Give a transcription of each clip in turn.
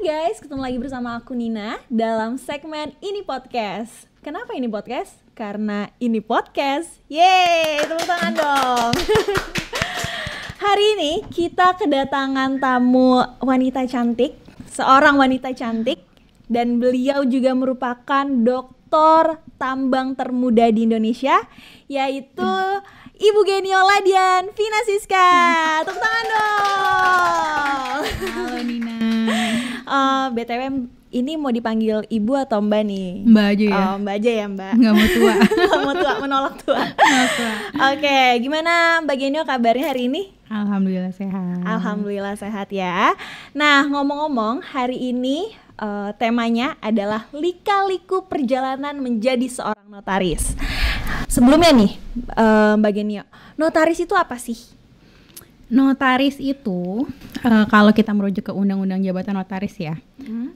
guys, ketemu lagi bersama aku Nina dalam segmen Ini Podcast. Kenapa Ini Podcast? Karena ini podcast. Yeay, tepuk tangan dong. Hari ini kita kedatangan tamu wanita cantik, seorang wanita cantik, dan beliau juga merupakan doktor tambang termuda di Indonesia, yaitu Ibu Geniola Dian Vina Siska. Tepuk tangan dong. Halo Nina. BTW ini mau dipanggil ibu atau mbak nih? Mbak aja ya? Mbak aja ya mbak. Nggak mau tua. Nggak mau tua, menolak tua. Oke, gimana Mbak Genio kabarnya hari ini? Alhamdulillah sehat. Alhamdulillah sehat ya. Nah, ngomong-ngomong, hari ini temanya adalah lika-liku perjalanan menjadi seorang notaris. Sebelumnya nih, Mbak Genio, notaris itu apa sih? Notaris itu, kalau kita merujuk ke Undang-Undang Jabatan Notaris ya,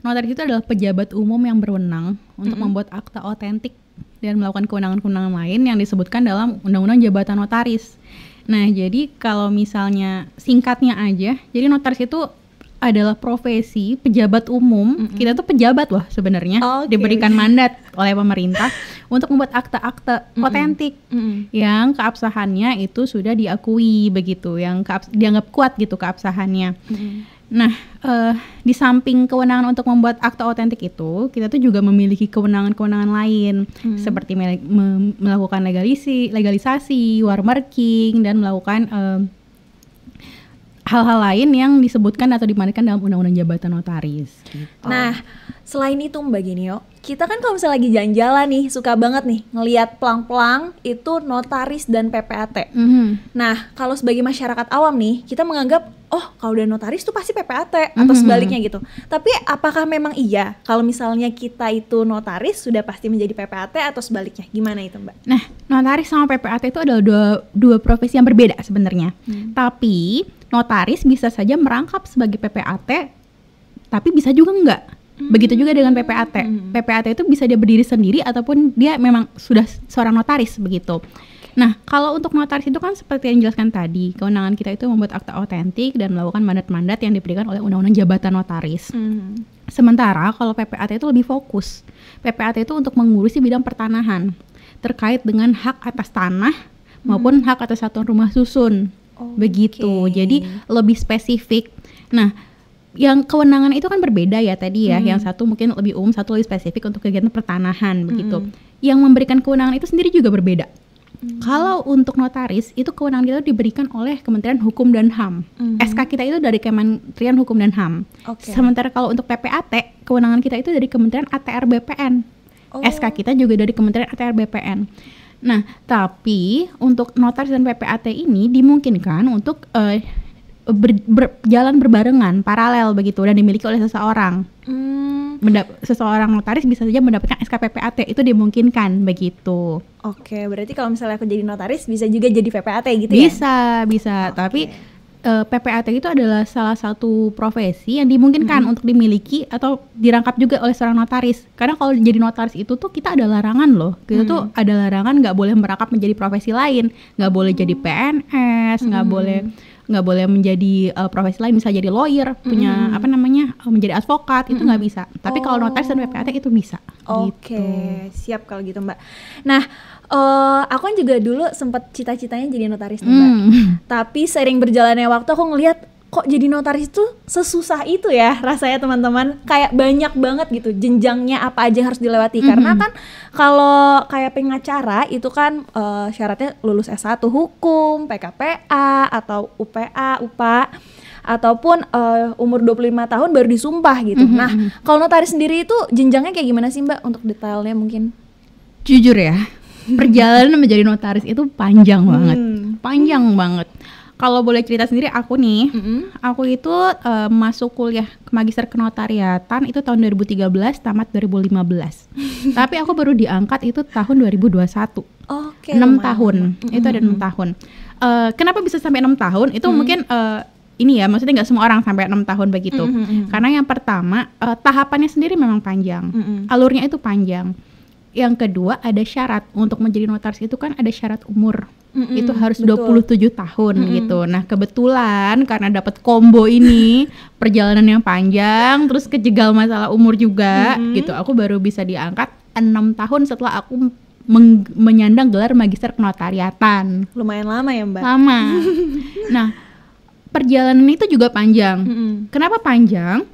notaris itu adalah pejabat umum yang berwenang untuk membuat akta otentik dan melakukan kewenangan-kewenangan lain yang disebutkan dalam Undang-Undang Jabatan Notaris. Nah, jadi kalau misalnya singkatnya aja, jadi notaris itu adalah profesi pejabat umum. Kita tuh pejabat loh sebenarnya, diberikan mandat oleh pemerintah untuk membuat akta-akta otentik yang keabsahannya itu sudah diakui begitu, yang dianggap kuat gitu keabsahannya. Nah, di samping kewenangan untuk membuat akta otentik itu, kita tuh juga memiliki kewenangan-kewenangan lain seperti melakukan legalisasi, watermarking, dan melakukan hal-hal lain yang disebutkan atau dimandatkan dalam Undang-Undang Jabatan Notaris gitu. Nah, selain itu Mbak Genio, kita kan kalau misalnya lagi jalan-jalan nih, suka banget nih ngelihat plang-plang itu notaris dan PPAT. Nah, kalau sebagai masyarakat awam nih, kita menganggap, oh kalau udah notaris tuh pasti PPAT atau sebaliknya gitu. Tapi apakah memang iya kalau misalnya kita itu notaris sudah pasti menjadi PPAT atau sebaliknya? Gimana itu Mbak? Nah, notaris sama PPAT itu adalah dua profesi yang berbeda sebenarnya. Tapi notaris bisa saja merangkap sebagai PPAT, tapi bisa juga enggak. Begitu juga dengan PPAT. PPAT itu bisa dia berdiri sendiri ataupun dia memang sudah seorang notaris begitu. Nah, kalau untuk notaris itu kan seperti yang dijelaskan tadi, kewenangan kita itu membuat akta otentik dan melakukan mandat-mandat yang diberikan oleh Undang-Undang Jabatan Notaris. Sementara kalau PPAT itu lebih fokus. PPAT itu untuk mengurusi bidang pertanahan terkait dengan hak atas tanah maupun hak atas satuan rumah susun. Begitu. Jadi lebih spesifik. Nah, yang kewenangan itu kan berbeda ya tadi ya. Yang satu mungkin lebih umum, satu lebih spesifik untuk kegiatan pertanahan begitu. Yang memberikan kewenangan itu sendiri juga berbeda. Kalau untuk notaris itu kewenangan kita diberikan oleh Kementerian Hukum dan HAM. SK kita itu dari Kementerian Hukum dan HAM. Sementara kalau untuk PPAT, kewenangan kita itu dari Kementerian ATR BPN. SK kita juga dari Kementerian ATR BPN. Nah, tapi untuk notaris dan PPAT ini dimungkinkan untuk berjalan berbarengan, paralel begitu, dan dimiliki oleh seseorang. Seseorang notaris bisa saja mendapatkan SK PPAT, itu dimungkinkan begitu. Oke, berarti kalau misalnya aku jadi notaris bisa juga jadi PPAT gitu ya? Bisa. Tapi PPAT itu adalah salah satu profesi yang dimungkinkan untuk dimiliki atau dirangkap juga oleh seorang notaris. Karena kalau jadi notaris itu tuh kita ada larangan loh. Kita tuh ada larangan nggak boleh merangkap menjadi profesi lain, nggak boleh jadi PNS, nggak boleh menjadi profesi lain, bisa jadi lawyer, punya menjadi advokat, itu nggak bisa. Tapi kalau notaris dan PPAT itu bisa. Oke, siap kalau gitu Mbak. Nah, aku kan juga dulu sempat cita-citanya jadi notaris nih Mbak. Tapi seiring berjalannya waktu aku ngelihat kok jadi notaris itu sesusah itu ya rasanya teman-teman. Kayak banyak banget gitu jenjangnya apa aja yang harus dilewati. Karena kan kalau kayak pengacara itu kan syaratnya lulus S1 hukum, PKPA atau UPA, UPA, ataupun umur 25 tahun baru disumpah gitu. Nah, kalau notaris sendiri itu jenjangnya kayak gimana sih Mbak untuk detailnya mungkin? Jujur ya, perjalanan menjadi notaris itu panjang banget. Kalau boleh cerita sendiri aku nih, aku itu masuk kuliah magister kenotariatan itu tahun 2013, tamat 2015. Tapi aku baru diangkat itu tahun 2021. 6 tahun, itu ada 6 tahun. Kenapa bisa sampai 6 tahun? Itu mungkin ini ya, maksudnya nggak semua orang sampai 6 tahun begitu. Karena yang pertama, tahapannya sendiri memang panjang, alurnya itu panjang. Yang kedua, ada syarat untuk menjadi notaris itu kan ada syarat umur. itu harus betul. 27 tahun gitu. Nah kebetulan karena dapat combo ini perjalanan yang panjang, terus kejegal masalah umur juga gitu, aku baru bisa diangkat 6 tahun setelah aku menyandang gelar magister kenotariatan. Lumayan lama ya Mbak? Lama. Nah perjalanan itu juga panjang. Kenapa panjang?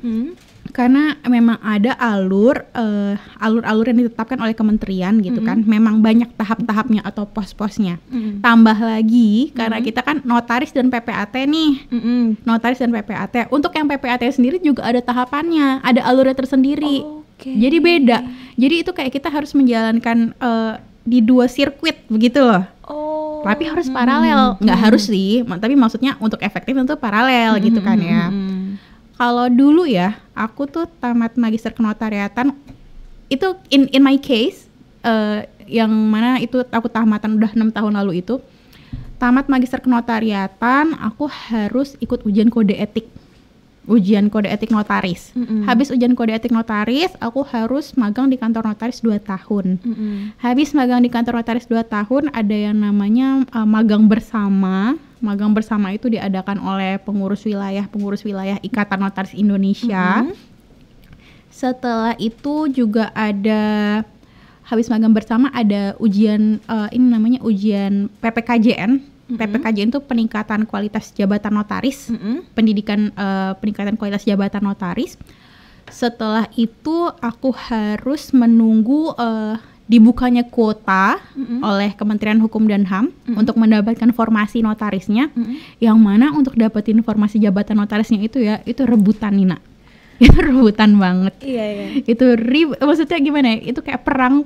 Karena memang ada alur-alur yang ditetapkan oleh kementerian gitu kan. Memang banyak tahap-tahapnya atau pos-posnya. Tambah lagi karena kita kan notaris dan PPAT nih. Notaris dan PPAT. Untuk yang PPAT sendiri juga ada tahapannya, ada alurnya tersendiri. Jadi beda. Jadi itu kayak kita harus menjalankan di 2 sirkuit begitu loh. Tapi harus paralel. Nggak harus sih, tapi maksudnya untuk efektif itu paralel gitu kan ya. Kalau dulu ya, aku tuh tamat magister kenotariatan itu in my case yang mana itu aku tamatan udah 6 tahun lalu itu. Tamat magister kenotariatan, aku harus ikut ujian kode etik. Ujian kode etik notaris. Habis ujian kode etik notaris, aku harus magang di kantor notaris 2 tahun. Habis magang di kantor notaris 2 tahun, ada yang namanya magang bersama. Magang bersama itu diadakan oleh pengurus wilayah Ikatan Notaris Indonesia. Setelah itu juga ada, habis magang bersama ada ujian, ini namanya ujian PPKJN. PPKJN itu peningkatan kualitas jabatan notaris, peningkatan kualitas jabatan notaris. Setelah itu aku harus menunggu dibukanya kuota oleh Kementerian Hukum dan HAM untuk mendapatkan formasi notarisnya, yang mana untuk dapetin informasi jabatan notarisnya itu ya, itu rebutan Nina. Itu rebutan banget. Iya. Itu maksudnya gimana ya? Itu kayak perang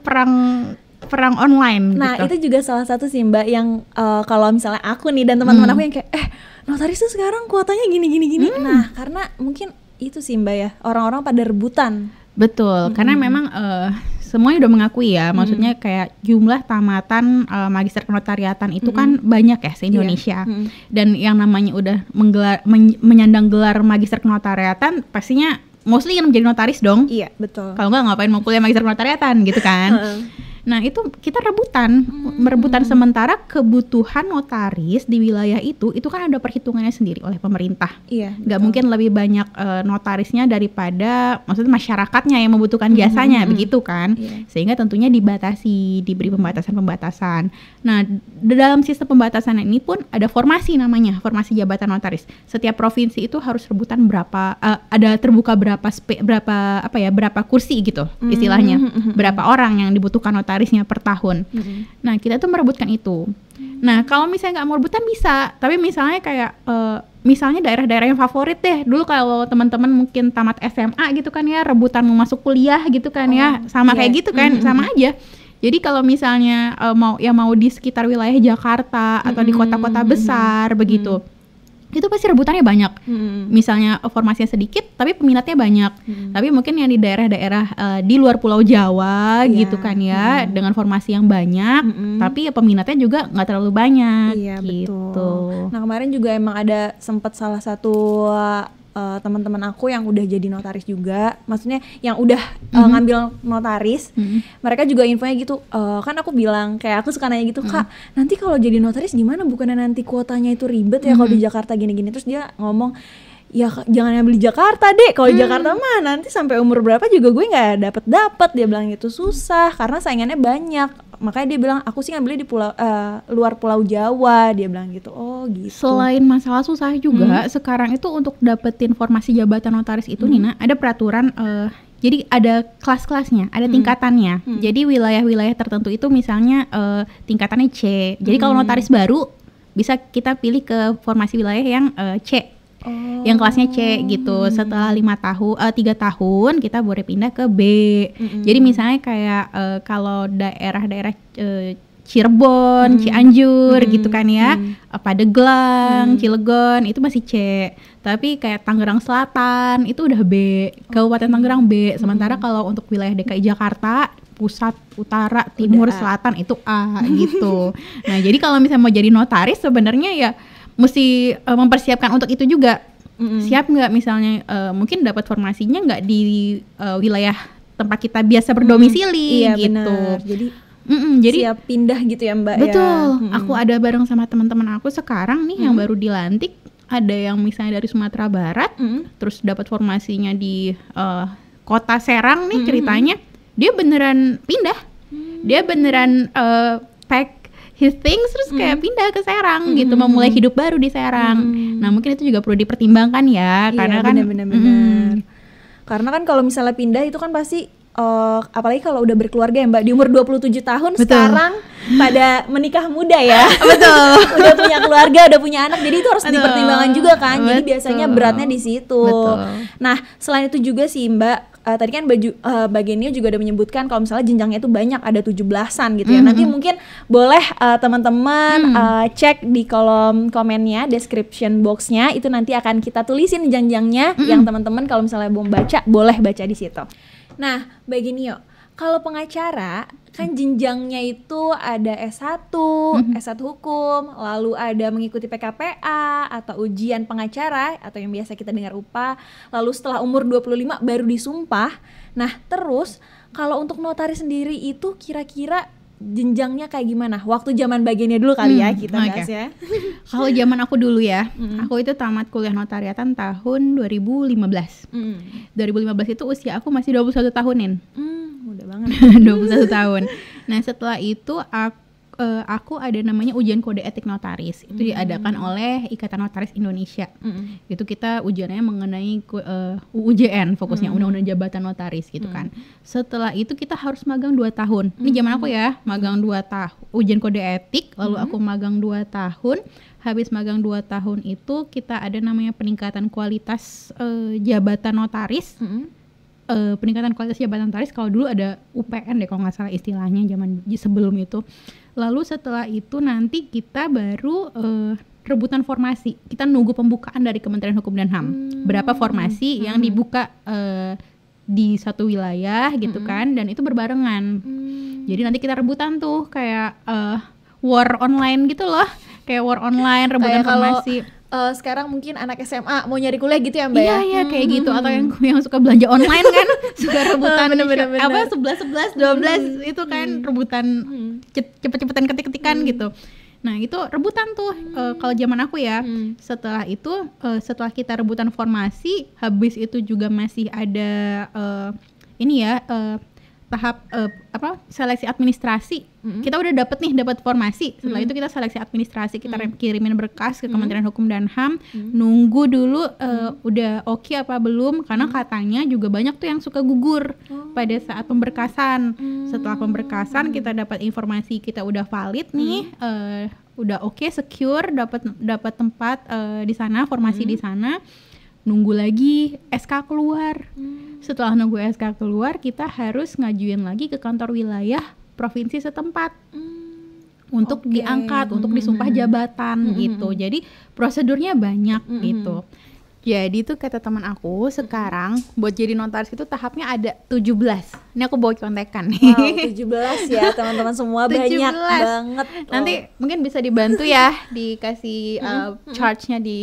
online. Nah gitu. itu juga salah satu sih Mbak yang kalau misalnya aku nih dan teman-teman aku yang kayak notaris tuh sekarang kuotanya gini. Nah karena mungkin itu sih Mbak ya, orang-orang pada rebutan. Betul, karena memang semuanya udah mengakui ya, maksudnya kayak jumlah tamatan magister kenotariatan itu kan banyak ya se-Indonesia. Dan yang namanya udah menyandang gelar magister kenotariatan pastinya mostly kan menjadi notaris dong. Iya, betul. Kalau enggak ngapain mau kuliah magister kenotariatan gitu kan. Nah itu kita merebutan sementara kebutuhan notaris di wilayah itu kan ada perhitungannya sendiri oleh pemerintah. Iya. Nggak mungkin lebih banyak notarisnya daripada maksudnya masyarakatnya yang membutuhkan jasanya begitu kan. Iya. Sehingga tentunya dibatasi, diberi pembatasan. Nah dalam sistem pembatasan ini pun ada formasi namanya, formasi jabatan notaris. Setiap provinsi itu harus rebutan ada terbuka berapa kursi gitu istilahnya, berapa orang yang dibutuhkan notarisnya per tahun. Nah kita tuh merebutkan itu. Nah kalau misalnya nggak mau rebutan bisa, tapi misalnya kayak misalnya daerah-daerah yang favorit deh. Dulu kalau teman-teman mungkin tamat SMA gitu kan ya, rebutan mau masuk kuliah gitu kan ya, sama kayak gitu kan, sama aja. Jadi kalau misalnya mau di sekitar wilayah Jakarta atau di kota-kota besar begitu, itu pasti rebutannya banyak. Misalnya formasinya sedikit tapi peminatnya banyak. Tapi mungkin yang di daerah-daerah di luar Pulau Jawa gitu kan ya, dengan formasi yang banyak, tapi ya peminatnya juga nggak terlalu banyak. Iya, gitu. Betul. Nah kemarin juga emang ada sempat salah satu teman-teman aku yang udah jadi notaris juga, maksudnya yang udah ngambil notaris, mereka juga infonya gitu, kan aku bilang kayak aku suka nanya gitu, Kak nanti kalau jadi notaris gimana, bukannya nanti kuotanya itu ribet ya kalau di Jakarta gini-gini. Terus dia ngomong, ya jangan ambil di Jakarta deh, kalau di Jakarta mah nanti sampai umur berapa juga gue nggak dapet, dia bilang gitu, susah karena saingannya banyak. Makanya dia bilang aku sih ngambilnya di luar Pulau Jawa, dia bilang gitu. Oh gitu. Selain masalah susah juga, sekarang itu untuk dapetin formasi jabatan notaris itu Nina, ada peraturan, jadi ada kelas-kelasnya, ada tingkatannya. Jadi wilayah-wilayah tertentu itu misalnya tingkatannya C. Jadi kalau notaris baru bisa kita pilih ke formasi wilayah yang C. Yang kelasnya C gitu. Setelah 3 tahun kita boleh pindah ke B. Jadi misalnya kayak kalau daerah-daerah Cirebon, Cianjur gitu kan ya, Pandeglang, Cilegon itu masih C. Tapi kayak Tangerang Selatan itu udah B, Kabupaten Tangerang B. Sementara kalau untuk wilayah DKI Jakarta, pusat, utara, timur, selatan itu A gitu. Nah jadi kalau misalnya mau jadi notaris sebenarnya ya mesti mempersiapkan untuk itu juga. Siap nggak misalnya mungkin dapat formasinya nggak di wilayah tempat kita biasa berdomisili iya, gitu. Benar. Jadi Jadi siap pindah gitu ya Mbak. Betul. Ya. Aku ada bareng sama teman-teman aku sekarang nih yang baru dilantik. Ada yang misalnya dari Sumatera Barat, terus dapat formasinya di kota Serang nih ceritanya. Dia beneran pindah. Dia beneran pack his things terus kayak pindah ke Serang gitu, memulai hidup baru di Serang. Nah mungkin itu juga perlu dipertimbangkan ya, karena kan benar-benar. Karena kan kalau misalnya pindah itu kan pasti apalagi kalau udah berkeluarga ya Mbak, di umur 27 tahun. Betul. Sekarang pada menikah muda ya. Betul. Udah punya keluarga, udah punya anak, jadi itu harus dipertimbangkan juga kan. Jadi biasanya beratnya di situ. Nah selain itu juga sih Mbak, tadi kan bagiannya juga udah menyebutkan kalau misalnya jenjangnya itu banyak, ada 17-an gitu ya. Nanti mungkin boleh teman-teman cek di kolom komennya, description boxnya, itu nanti akan kita tulisin jenjangnya yang teman-teman kalau misalnya mau baca boleh baca di situ. Nah, Mbak Genio, kalau pengacara kan jenjangnya itu ada S1, S1 hukum, lalu ada mengikuti PKPA atau ujian pengacara atau yang biasa kita dengar UPA, lalu setelah umur 25 baru disumpah. Nah, terus kalau untuk notaris sendiri itu kira-kira jenjangnya kayak gimana? Waktu zaman bagiannya dulu kali ya kita bahas ya. Kalau zaman aku dulu ya, aku itu tamat kuliah notariatan tahun 2015. 2015 itu usia aku masih 21 tahunin. Mudah banget. 21 tahun. Nah setelah itu aku ada namanya ujian kode etik notaris. Itu diadakan oleh Ikatan Notaris Indonesia. Itu kita ujiannya mengenai UJN, fokusnya Undang-Undang Jabatan Notaris gitu kan. Setelah itu kita harus magang 2 tahun. Ini zaman aku ya, magang 2 tahun ujian kode etik, lalu aku magang 2 tahun. Habis magang 2 tahun itu kita ada namanya peningkatan kualitas jabatan notaris. Peningkatan kualitas jabatan notaris, kalau dulu ada UPN deh kalau nggak salah istilahnya zaman sebelum itu. Lalu setelah itu nanti kita baru rebutan formasi. Kita nunggu pembukaan dari Kementerian Hukum dan HAM. Berapa formasi yang dibuka di satu wilayah gitu kan, dan itu berbarengan. Jadi nanti kita rebutan tuh kayak war online gitu loh. Kayak war online, rebutan formasi. Sekarang mungkin anak SMA mau nyari kuliah gitu ya Mbak ya? Iya kayak gitu, atau yang suka belanja online kan suka rebutan apa 11 12 itu kan rebutan cepet-cepetan ketik-ketikan gitu. Nah itu rebutan tuh kalau zaman aku ya. Setelah itu setelah kita rebutan formasi, habis itu juga masih ada tahap seleksi administrasi. Kita udah dapat formasi. Setelah itu kita seleksi administrasi, kita kirimin berkas ke Kementerian Hukum dan HAM. Nunggu dulu udah oke apa belum, karena katanya juga banyak tuh yang suka gugur pada saat pemberkasan. Setelah pemberkasan kita dapat informasi kita udah valid nih, udah oke, secure, dapat tempat di sana, formasi di sana. Nunggu lagi SK keluar. Setelah nunggu SK keluar, kita harus ngajuin lagi ke kantor wilayah provinsi setempat untuk diangkat, untuk disumpah jabatan gitu. Jadi prosedurnya banyak gitu. Jadi tuh kata teman aku, sekarang buat jadi notaris itu tahapnya ada 17. Ini aku bawa contekan nih. Wow, 17 ya teman-teman semua. 17. Banyak banget. Nanti mungkin bisa dibantu ya, dikasih charge-nya di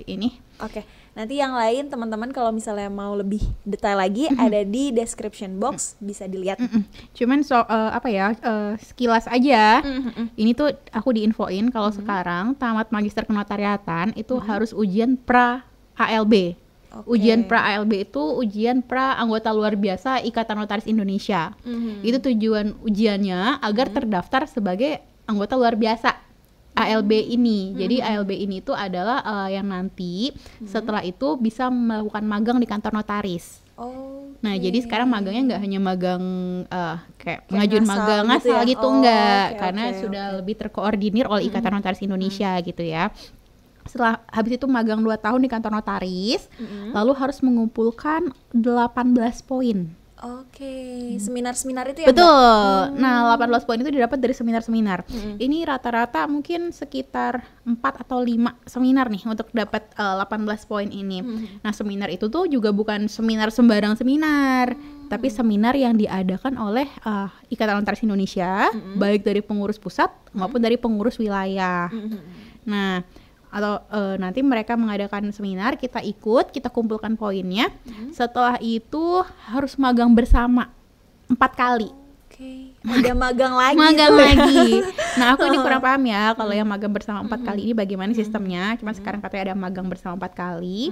ini. Oke. Nanti yang lain teman-teman kalau misalnya mau lebih detail lagi ada di description box, bisa dilihat. Cuman sekilas aja. Ini tuh aku diinfoin kalau sekarang tamat magister kenotariatan itu harus ujian pra ALB. Ujian pra ALB itu ujian pra anggota luar biasa Ikatan Notaris Indonesia. Itu tujuan ujiannya agar terdaftar sebagai anggota luar biasa ALB ini. Jadi ALB ini itu adalah yang nanti setelah itu bisa melakukan magang di kantor notaris. Nah jadi sekarang magangnya nggak hanya magang kayak ngajuin magang ngasal gitu, enggak, karena sudah lebih terkoordinir oleh Ikatan Notaris Indonesia gitu ya. Setelah habis itu magang 2 tahun di kantor notaris, lalu harus mengumpulkan 18 poin. Seminar-seminar itu ya? Betul. Nah 18 poin itu didapat dari seminar-seminar. Ini rata-rata mungkin sekitar 4 atau 5 seminar nih untuk dapat 18 poin ini. Nah seminar itu tuh juga bukan seminar sembarang seminar, tapi seminar yang diadakan oleh Ikatan Notaris Indonesia, baik dari pengurus pusat maupun dari pengurus wilayah. Nah atau nanti mereka mengadakan seminar, kita ikut, kita kumpulkan poinnya. Setelah itu harus magang bersama 4 kali. Ada magang lagi. Magang lagi. Nah, aku ini kurang paham ya kalau yang magang bersama 4 kali ini bagaimana sistemnya. Cuma sekarang katanya ada magang bersama 4 kali.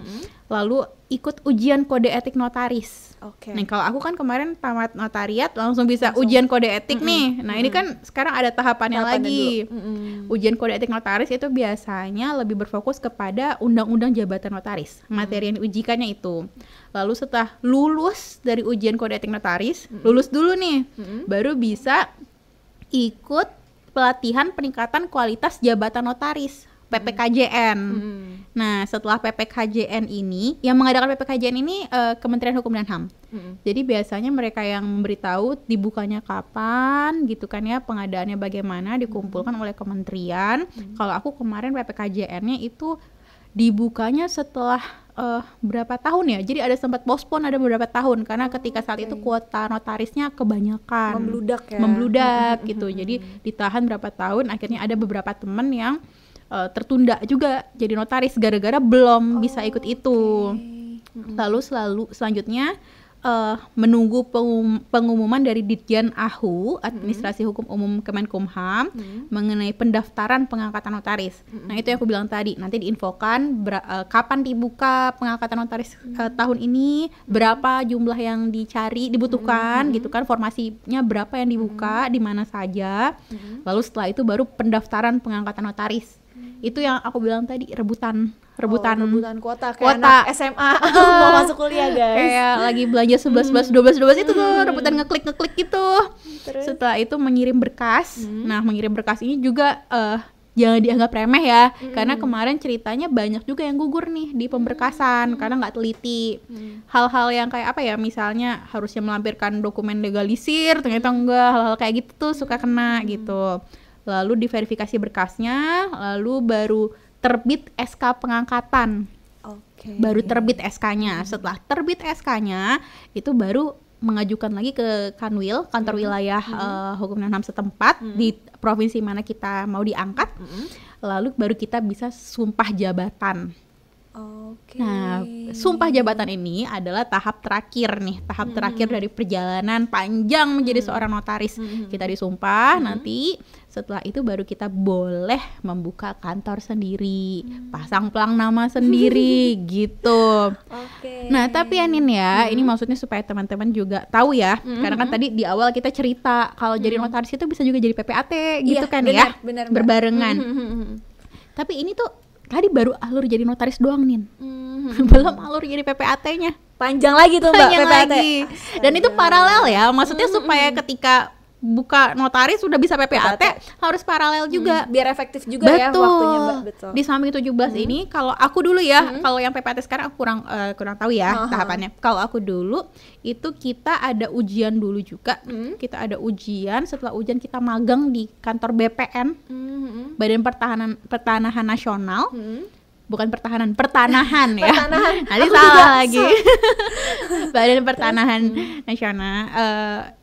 Lalu ikut ujian kode etik notaris. Oke. Nah, kalau aku kan kemarin tamat notariat langsung bisa ujian kode etik nih. Nah, ini kan sekarang ada tahapannya lagi. Ujian kode etik notaris itu biasanya lebih berfokus kepada undang-undang jabatan notaris. Materi yang diujikannya itu. Lalu setelah lulus dari ujian kode etik notaris, lulus dulu nih, baru bisa ikut pelatihan peningkatan kualitas jabatan notaris, PPKJN. Nah, setelah PPKJN ini, yang mengadakan PPKJN ini Kementerian Hukum dan HAM. Jadi biasanya mereka yang memberitahu dibukanya kapan, gitu kan ya, pengadaannya bagaimana, dikumpulkan oleh kementerian. Kalau aku kemarin PPKJN-nya itu dibukanya setelah berapa tahun ya, jadi ada sempat postpone ada beberapa tahun karena ketika saat itu kuota notarisnya kebanyakan membludak gitu, jadi ditahan berapa tahun, akhirnya ada beberapa temen yang tertunda juga jadi notaris gara-gara belum bisa ikut itu. Lalu selanjutnya menunggu pengumuman dari Ditjen AHU Administrasi Hukum Umum Kemenkumham mengenai pendaftaran pengangkatan notaris. Nah, itu yang aku bilang tadi, nanti diinfokan kapan dibuka pengangkatan notaris tahun ini, berapa jumlah yang dibutuhkan gitu kan, formasinya berapa yang dibuka, di mana saja. Lalu setelah itu baru pendaftaran pengangkatan notaris. Itu yang aku bilang tadi, rebutan kuota kayak anak SMA mau masuk kuliah, guys. Kayak lagi belanja 11 itu tuh, rebutan ngeklik gitu. Terus? Setelah itu mengirim berkas. Nah, mengirim berkas ini juga jangan dianggap remeh ya, karena kemarin ceritanya banyak juga yang gugur nih di pemberkasan karena nggak teliti. Hal-hal yang kayak apa ya, misalnya harusnya melampirkan dokumen legalisir, ternyata enggak, hal-hal kayak gitu tuh suka kena gitu. Lalu diverifikasi berkasnya, lalu baru terbit SK pengangkatan. Baru terbit SK-nya. Setelah terbit SK-nya, itu baru mengajukan lagi ke Kanwil, kantor wilayah hukum dan HAM setempat di provinsi mana kita mau diangkat. Lalu baru kita bisa sumpah jabatan. Nah, sumpah jabatan ini adalah tahap terakhir nih, tahap terakhir dari perjalanan panjang menjadi seorang notaris. Kita disumpah, nanti setelah itu baru kita boleh membuka kantor sendiri, pasang pelang nama sendiri gitu. Nah, tapi Anin ya, ini maksudnya supaya teman-teman juga tahu ya, karena kan tadi di awal kita cerita kalau jadi notaris itu bisa juga jadi PPAT gitu kan ya, berbarengan. Tapi ini tuh tadi baru alur jadi notaris doang, Nin. Belum alur jadi PPAT-nya. Panjang lagi tuh, Mbak, PPAT. Dan itu paralel ya, maksudnya supaya ketika buka notaris sudah bisa PPAT harus paralel juga biar efektif juga. Betul. Ya waktunya, Mbak. Betul. Di samping 17 ini kalau aku dulu ya, kalau yang PPAT sekarang aku kurang tahu ya tahapannya. Kalau aku dulu itu kita ada ujian dulu juga. Kita ada ujian, setelah ujian kita magang di kantor BPN, Badan Pertanahan Nasional. Bukan pertanahan ya. Nanti salah lagi. Badan Pertanahan Nasional.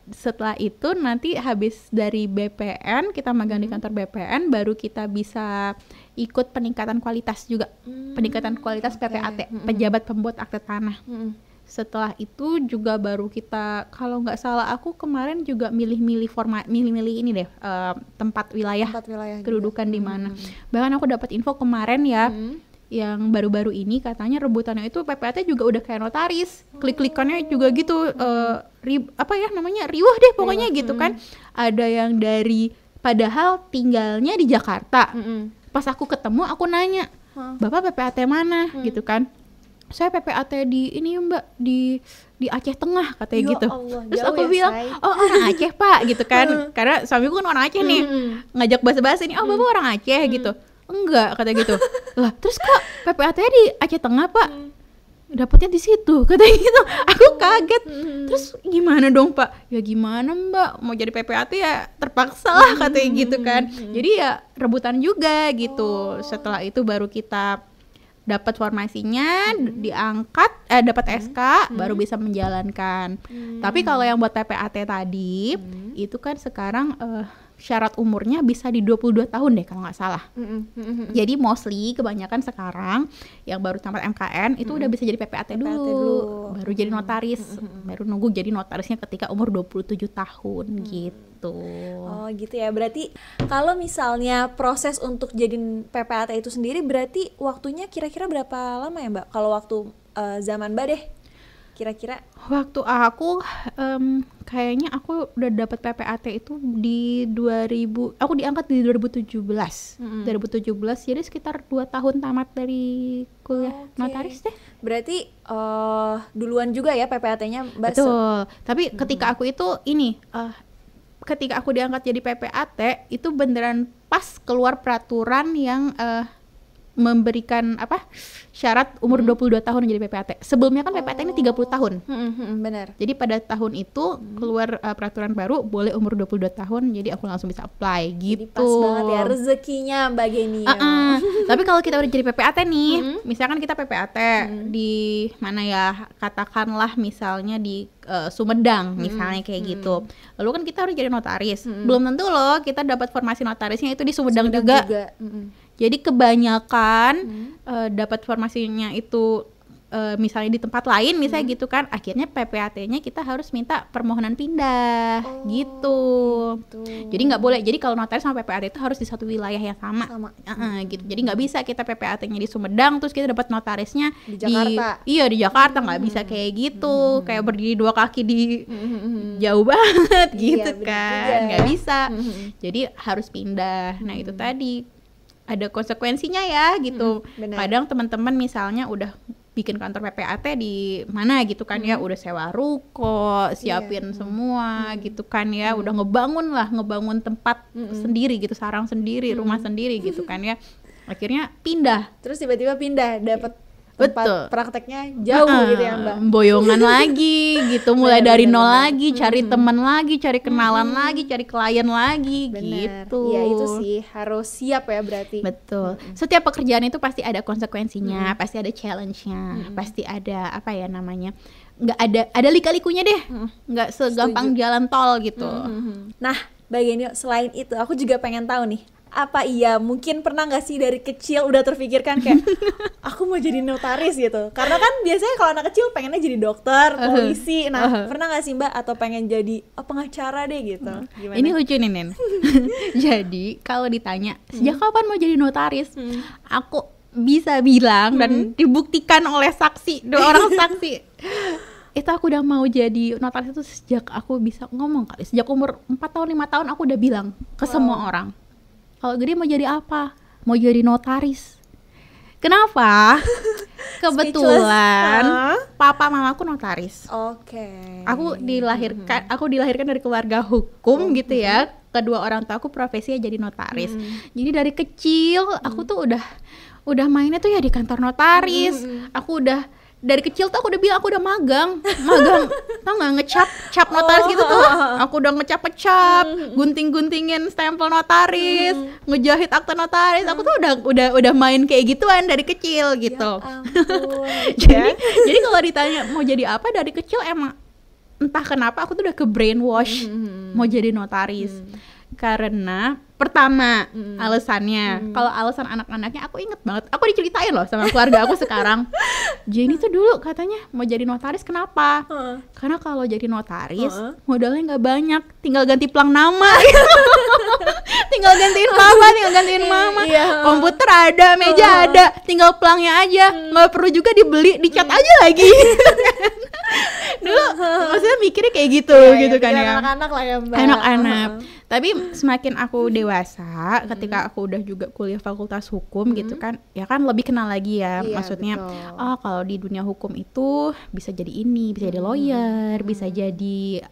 Setelah itu nanti habis dari BPN, kita magang di kantor BPN, baru kita bisa ikut peningkatan kualitas juga. Peningkatan kualitas PPAT, pejabat pembuat akte tanah. Setelah itu juga baru kita, kalau nggak salah aku kemarin juga milih-milih ini deh, tempat wilayah kedudukan di mana. Bahkan aku dapat info kemarin ya, yang baru-baru ini katanya rebutannya itu PPAT juga udah kayak notaris, klik-klikannya juga gitu, riuh deh pokoknya gitu kan. Ada yang dari padahal tinggalnya di Jakarta, pas aku ketemu aku nanya, Bapak PPAT mana gitu kan. Saya PPAT di ini Mbak, di Aceh Tengah katanya gitu. Allah, terus aku bilang, oh orang Aceh Pak gitu kan, karena suamiku kan orang Aceh nih, ngajak basa-basi nih, oh Bapak orang Aceh gitu. Enggak, katanya gitu. Lah, terus kok PPAT-nya di Aceh Tengah, Pak? Dapatnya di situ, katanya gitu. Aku kaget. Terus gimana dong, Pak? Ya gimana, Mbak? Mau jadi PPAT ya terpaksa lah, katanya gitu kan. Jadi ya rebutan juga gitu. Setelah itu baru kita dapat formasinya, diangkat, dapat SK, baru bisa menjalankan. Tapi kalau yang buat PPAT tadi, itu kan sekarang syarat umurnya bisa di 22 tahun deh kalau nggak salah. Jadi mostly kebanyakan sekarang yang baru tamat MKN itu udah bisa jadi PPAT dulu, baru jadi notaris, baru nunggu jadi notarisnya ketika umur 27 tahun gitu. gitu. Oh gitu ya, berarti kalau misalnya proses untuk jadiin PPAT itu sendiri berarti waktunya kira-kira berapa lama ya Mbak? Kalau waktu zaman Mbak deh, kira-kira? Waktu aku kayaknya aku udah dapat PPAT itu di 2000, aku diangkat di 2017. 2017, jadi sekitar 2 tahun tamat dari kuliah notaris deh. Berarti duluan juga ya PPAT-nya Mbak? Betul. Tapi ketika aku itu ketika aku diangkat jadi PPAT itu beneran pas keluar peraturan yang memberikan syarat umur 22 tahun jadi PPAT. Sebelumnya kan PPAT ini 30 tahun. Benar. Jadi pada tahun itu keluar peraturan baru boleh umur 22 tahun, jadi aku langsung bisa apply gitu. Jadi pas banget ya rezekinya Mbak Geni. Tapi kalau kita udah jadi PPAT nih, misalkan kita PPAT di mana ya, katakanlah misalnya di Sumedang misalnya kayak gitu. Lalu kan kita harus jadi notaris. Belum tentu loh kita dapat formasi notarisnya itu di Sumedang juga. Jadi kebanyakan dapat formasinya itu misalnya di tempat lain misalnya gitu kan, akhirnya PPAT-nya kita harus minta permohonan pindah gitu. Jadi nggak boleh, jadi kalau notaris sama PPAT itu harus di satu wilayah yang sama. Gitu. Jadi nggak bisa kita PPAT-nya di Sumedang terus kita dapat notarisnya di Jakarta. Di Jakarta, nggak bisa kayak gitu, kayak berdiri 2 kaki di jauh banget gitu kan, nggak bisa. Jadi harus pindah. Nah itu tadi ada konsekuensinya ya gitu. Kadang teman-teman misalnya udah bikin kantor PPAT di mana gitu kan ya, udah sewa ruko, siapin semua gitu kan ya, udah ngebangun tempat sendiri gitu, sarang sendiri, rumah sendiri gitu kan ya. Akhirnya pindah. Terus tiba-tiba pindah, dapat tempat prakteknya jauh gitu ya Mbak. Boyongan lagi gitu, mulai dari nol lagi, cari teman lagi, cari kenalan lagi, cari klien lagi gitu. Iya itu sih harus siap ya berarti. Betul. Setiap pekerjaan itu pasti ada konsekuensinya, pasti ada challenge-nya, pasti ada apa ya namanya, nggak ada lika-likunya deh, nggak segampang jalan tol gitu. Nah Mbak Geni, selain itu aku juga pengen tahu nih, apa iya mungkin pernah nggak sih dari kecil udah terpikirkan kayak aku mau jadi notaris gitu? Karena kan biasanya kalau anak kecil pengennya jadi dokter, polisi. Nah pernah nggak sih Mbak atau pengen jadi pengacara deh gitu? Gimana? Ini lucu nih Nen. Jadi kalau ditanya sejak kapan mau jadi notaris, aku bisa bilang dan dibuktikan oleh saksi, 2 orang saksi. Itu aku udah mau jadi notaris itu sejak aku bisa ngomong kali. Sejak umur 4 tahun 5 tahun aku udah bilang ke semua orang, kalau gede mau jadi apa? Mau jadi notaris. Kenapa? Kebetulan papa mamaku notaris. Aku dilahirkan dari keluarga hukum gitu ya. Kedua orang tua aku profesinya jadi notaris. Jadi dari kecil aku tuh udah mainnya tuh ya di kantor notaris. Aku udah dari kecil tuh aku udah bilang aku udah magang, tau nggak, ngecap notaris gitu tuh. Aku udah ngecap, gunting-guntingin stempel notaris, ngejahit akta notaris. Aku tuh udah main kayak gituan dari kecil gitu. Ya jadi kalau ditanya mau jadi apa dari kecil, emang entah kenapa aku tuh udah ke brainwash mau jadi notaris. Karena pertama alasannya, kalau alasan anak-anaknya aku inget banget, aku diceritain loh sama keluarga aku sekarang. Jenny tuh dulu katanya mau jadi notaris, kenapa? Karena kalau jadi notaris modalnya nggak banyak, tinggal ganti plang nama. tinggal gantiin mama, komputer ada, meja ada, tinggal plangnya aja, nggak perlu juga dibeli, dicat aja lagi. Dulu maksudnya mikirnya kayak gitu gitu kan ya, anak-anak lah ya Mbak. Anak-anak. Tapi semakin aku dewasa, ketika aku udah juga kuliah fakultas hukum gitu kan, ya kan lebih kenal lagi ya, maksudnya kalau di dunia hukum itu bisa jadi ini, bisa jadi lawyer, bisa jadi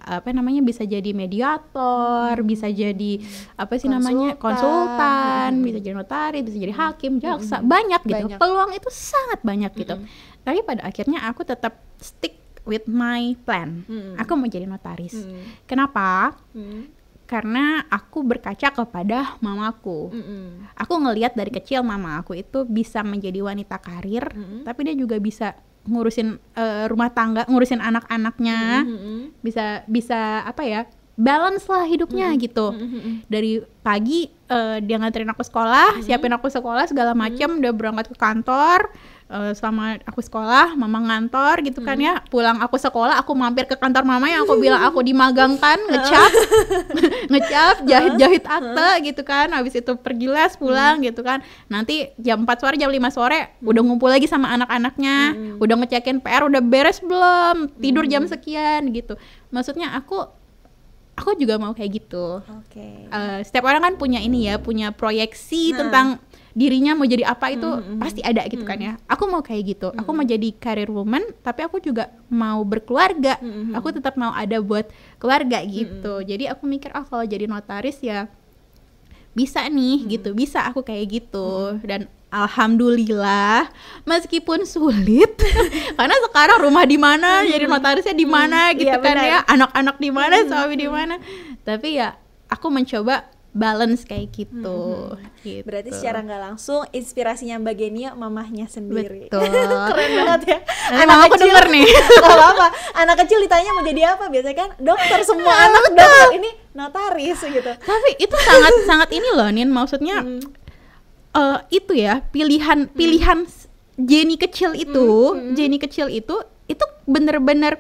bisa jadi mediator, bisa jadi konsultan, bisa jadi notaris, bisa jadi hakim, jaksa, banyak gitu. Peluang itu sangat banyak gitu. Tapi pada akhirnya aku tetap stick with my plan. Aku mau jadi notaris. Kenapa? Karena aku berkaca kepada mamaku. Aku ngelihat dari kecil mama aku itu bisa menjadi wanita karir, tapi dia juga bisa ngurusin rumah tangga, ngurusin anak-anaknya, bisa balance lah hidupnya gitu. Dari pagi dia nganterin aku sekolah, siapin aku sekolah segala macam, udah berangkat ke kantor. Selama aku sekolah, mama ngantor gitu kan ya. Pulang aku sekolah, aku mampir ke kantor mama yang aku bilang aku dimagangkan, ngecap, jahit-jahit akte gitu kan. Habis itu pergi les, pulang gitu kan. Nanti jam 4 sore, jam 5 sore udah ngumpul lagi sama anak-anaknya, udah ngecekin PR, udah beres belum, tidur jam sekian gitu. Maksudnya aku juga mau kayak gitu. Setiap orang kan punya ini ya, punya proyeksi tentang dirinya mau jadi apa itu pasti ada gitu kan ya. Aku mau kayak gitu. Aku mau jadi career woman, tapi aku juga mau berkeluarga. Aku tetap mau ada buat keluarga gitu. Jadi aku mikir kalau jadi notaris ya bisa nih gitu. Bisa aku kayak gitu. Dan alhamdulillah meskipun sulit karena sekarang rumah di mana, jadi notarisnya di mana gitu kan ya. Anak-anak di mana, suami di mana. Tapi ya aku mencoba balance kayak gitu. Berarti secara nggak langsung inspirasinya Mbak Genia mamahnya sendiri. Betul. Keren banget ya. Anak aku denger nih. Gak apa-apa. Anak kecil ditanya mau jadi apa, biasanya kan dokter, semua anak dokter, ini notaris gitu. Tapi itu sangat ini loh Nin, maksudnya itu ya pilihan Jenny kecil itu, Jenny kecil itu bener-bener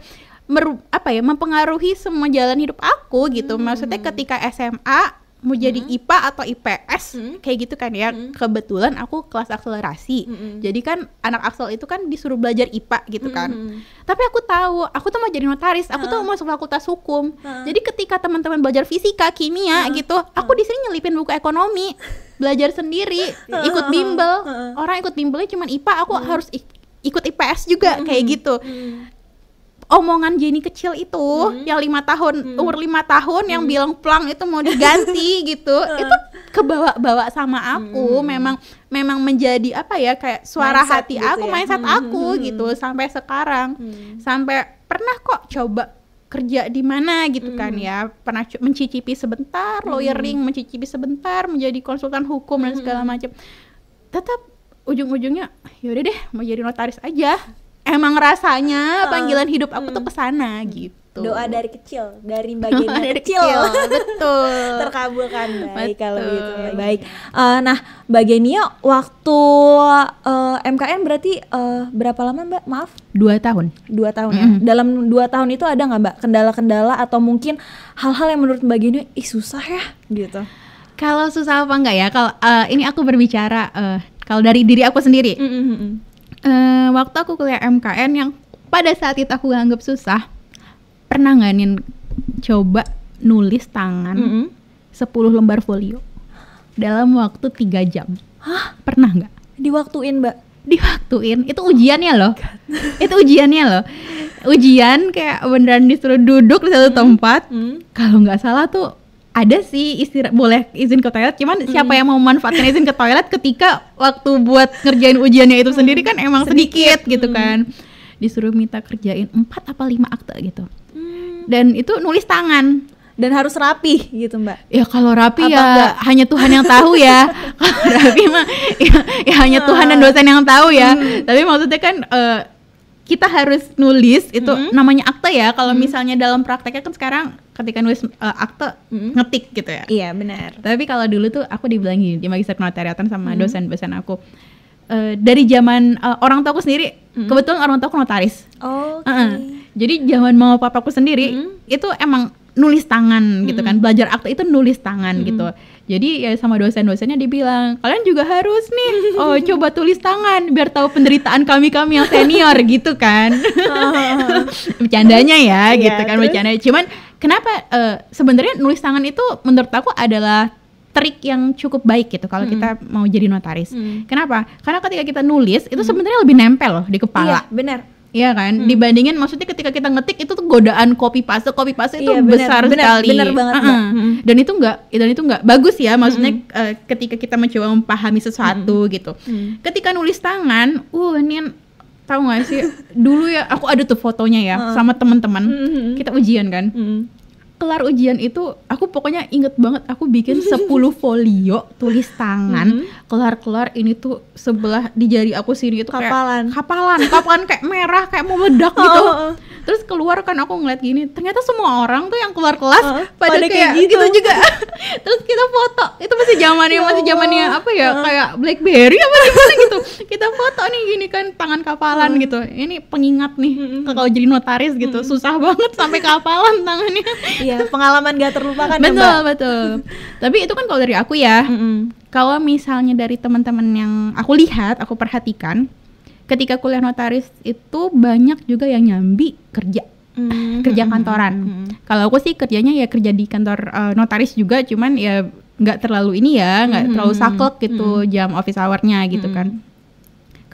mempengaruhi semua jalan hidup aku gitu. Maksudnya ketika SMA mau jadi IPA atau IPS kayak gitu kan ya. Kebetulan aku kelas akselerasi. Jadi kan anak aksel itu kan disuruh belajar IPA gitu kan. Tapi aku tahu, aku tuh mau jadi notaris, aku tuh masuk fakultas hukum. Jadi ketika teman-teman belajar fisika, kimia gitu, aku di sini nyelipin buku ekonomi, belajar sendiri, ikut bimbel. Orang ikut bimbelnya cuma IPA, aku harus ikut IPS juga kayak gitu. Omongan Jenny kecil itu yang 5 tahun, umur 5 tahun yang bilang plang itu mau diganti gitu, itu kebawa-bawa sama aku, memang menjadi apa ya, kayak suara mindset hati gitu aku, mindset aku gitu sampai sekarang. Sampai pernah kok coba kerja di mana gitu kan ya, pernah mencicipi sebentar lawyering, mencicipi sebentar menjadi konsultan hukum dan segala macam. Tetap ujung-ujungnya yaudah deh mau jadi notaris aja. Emang rasanya panggilan hidup aku tuh kesana gitu. Doa dari kecil, dari Mbak Genia dari kecil. Betul. Terkabulkan, baik kalau gitu. Baik. Nah, Mbak Genia waktu MKN berarti berapa lama Mbak? Maaf? 2 tahun. 2 tahun ya. Dalam 2 tahun itu ada nggak Mbak kendala-kendala atau mungkin hal-hal yang menurut Mbak Genia susah ya gitu? Kalau susah apa enggak ya? Kalau ini aku berbicara kalau dari diri aku sendiri. Waktu aku kuliah MKN yang pada saat itu aku anggap susah, pernah nggak Nin coba nulis tangan 10 lembar folio dalam waktu 3 jam? Hah? Pernah nggak? Diwaktuin Mbak? Diwaktuin, itu ujiannya loh. Itu ujiannya loh. Ujian kayak beneran disuruh duduk di satu tempat. Kalau nggak salah tuh ada sih boleh izin ke toilet, cuman siapa yang mau memanfaatkan izin ke toilet ketika waktu buat ngerjain ujiannya itu sendiri kan emang sedikit gitu kan. Disuruh minta kerjain 4 apa 5 akte gitu. Dan itu nulis tangan. Dan harus rapi gitu Mbak? Ya kalau rapi ya enggak? Hanya Tuhan yang tahu ya. Kalau rapi mah ya hanya Tuhan dan dosen yang tahu ya. Tapi maksudnya kan kita harus nulis itu namanya akte ya. Kalau misalnya dalam prakteknya kan sekarang ketika nulis akte ngetik gitu ya. Iya benar. Tapi kalau dulu tuh aku dibilang gini di magister notariatan sama dosen-dosen aku, dari zaman orang tua aku sendiri, kebetulan orang tua aku notaris. Jadi zaman mama papaku sendiri itu emang nulis tangan gitu kan, belajar akte itu nulis tangan gitu. Jadi ya sama dosen-dosennya dibilang, kalian juga harus nih coba tulis tangan biar tahu penderitaan kami yang senior gitu kan. Bercandanya ya gitu kan, bercanda. Cuman kenapa sebenarnya nulis tangan itu menurut aku adalah trik yang cukup baik gitu kalau kita mau jadi notaris. Kenapa? Karena ketika kita nulis itu sebenarnya lebih nempel loh di kepala. Iya, benar. Iya kan? Dibandingin maksudnya ketika kita ngetik itu tuh godaan copy paste itu besar sekali. Benar banget. Dan itu enggak bagus ya, maksudnya ketika kita mencoba memahami sesuatu gitu. Ketika nulis tangan, ini tahu nggak sih? Dulu ya aku ada tuh fotonya ya sama teman-teman. Kita ujian kan. Kelar ujian itu aku pokoknya inget banget aku bikin 10 folio tulis tangan. Kelar ini tuh sebelah di jari aku sini itu kapalan kayak merah kayak mau meledak gitu. Terus keluar kan aku ngeliat gini, ternyata semua orang tuh yang keluar kelas pada kayak gitu juga. Terus kita foto, itu masih zamannya apa ya, kayak BlackBerry apa gimana gitu. Kita foto nih gini kan, tangan kapalan gitu. Ini pengingat nih kalau jadi notaris gitu, susah banget sampai kapalan tangannya. Iya, pengalaman gak terlupakan betul, ya, Mbak. Betul. Tapi itu kan kalau dari aku ya. Kalau misalnya dari teman-teman yang aku lihat, aku perhatikan, ketika kuliah notaris itu banyak juga yang nyambi kerja kantoran. Kalau aku sih kerjanya ya kerja di kantor notaris juga, cuman ya nggak terlalu ini ya, nggak terlalu saklek gitu jam office hour-nya gitu kan.